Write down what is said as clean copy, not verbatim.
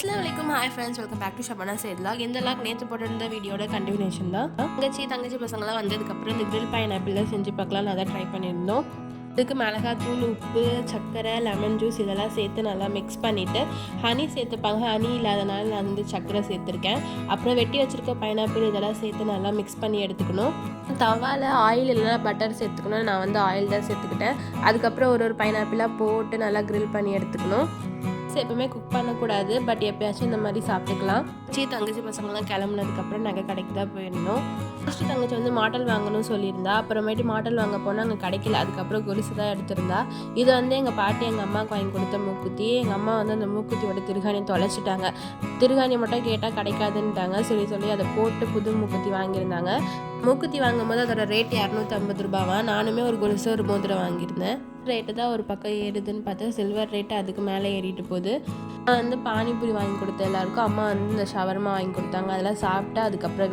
அஸ்ஸலாமு hi friends, welcome back to Shabana side log. இந்த log நேற்று போட்டிருந்த வீடியோட கண்டினியூஷன் தான். தங்கச்சி பசங்களாம் வந்ததுக்கப்புறம் இந்த கிரில் பைனாப்பிள் செஞ்சு பார்க்கலாம். அதை ட்ரை பண்ணியிருந்தோம். இதுக்கு மிளகாத்தூள், உப்பு, சர்க்கரை, லெமன் ஜூஸ் இதெல்லாம் சேர்த்து நல்லா மிக்ஸ் பண்ணிவிட்டு ஹனி சேர்த்துப்பாங்க. ஹனி இல்லாதனால நான் வந்து சர்க்கரை சேர்த்துருக்கேன். அப்புறம் வெட்டி வச்சுருக்க பைனாப்பிள் இதெல்லாம் சேர்த்து நல்லா மிக்ஸ் பண்ணி எடுத்துக்கணும். தவாவில் ஆயில் இல்லைனா பட்டர் சேர்த்துக்கணும். நான் வந்து ஆயில் தான் சேர்த்துக்கிட்டேன். அதுக்கப்புறம் ஒரு பைனாப்பிளாக போட்டு நல்லா கிரில் பண்ணி எடுத்துக்கணும். எப்பவுமே குக் பண்ணக்கூடாது, பட் எப்பயாச்சும் இந்த மாதிரி சாப்பிட்டுக்கலாம். தங்கச்சி பசங்கள்லாம் கிளம்புனதுக்கப்புறம் நகை கடைக்கு தான் போயிருந்தோம். ஃபஸ்ட்டு தங்கச்சி வந்து மாடல் வாங்கணும்னு சொல்லியிருந்தா. அப்புறமேட்டு மாடல் வாங்க போனால் அங்கே கிடைக்கல. அதுக்கப்புறம் கொலுசு தான் எடுத்திருந்தா. இது வந்து எங்கள் பாட்டி எங்கள் அம்மாவுக்கு வாங்கி கொடுத்த மூக்குத்தி. எங்கள் அம்மா வந்து அந்த மூக்குத்தியோட திருகாணியை தொலைச்சிட்டாங்க. திருகாணி மட்டும் கேட்டால் கிடைக்காதுன்ட்டாங்க. சொல்லி அதை போட்டு புது மூக்குத்தி வாங்கியிருந்தாங்க. மூக்குத்தி வாங்கும்போது அதோட ரேட் 250 ரூபாவா. நானுமே ஒரு கொலுசு ஒரு மோதிரம் வாங்கியிருந்தேன். ரேட்டு தான் ஒரு பக்கம் ஏறுதுன்னு பார்த்தா சில்வர் ரேட்டு அதுக்கு மேலே ஏறிட்டு போகுது. நான் வந்து பானிபூரி வாங்கி கொடுத்தேன் எல்லாருக்கும். அம்மா வந்து இந்த ஷவர்மா வாங்கி கொடுத்தாங்க. அதெல்லாம் சாப்பிட்டா அதுக்கப்புறம்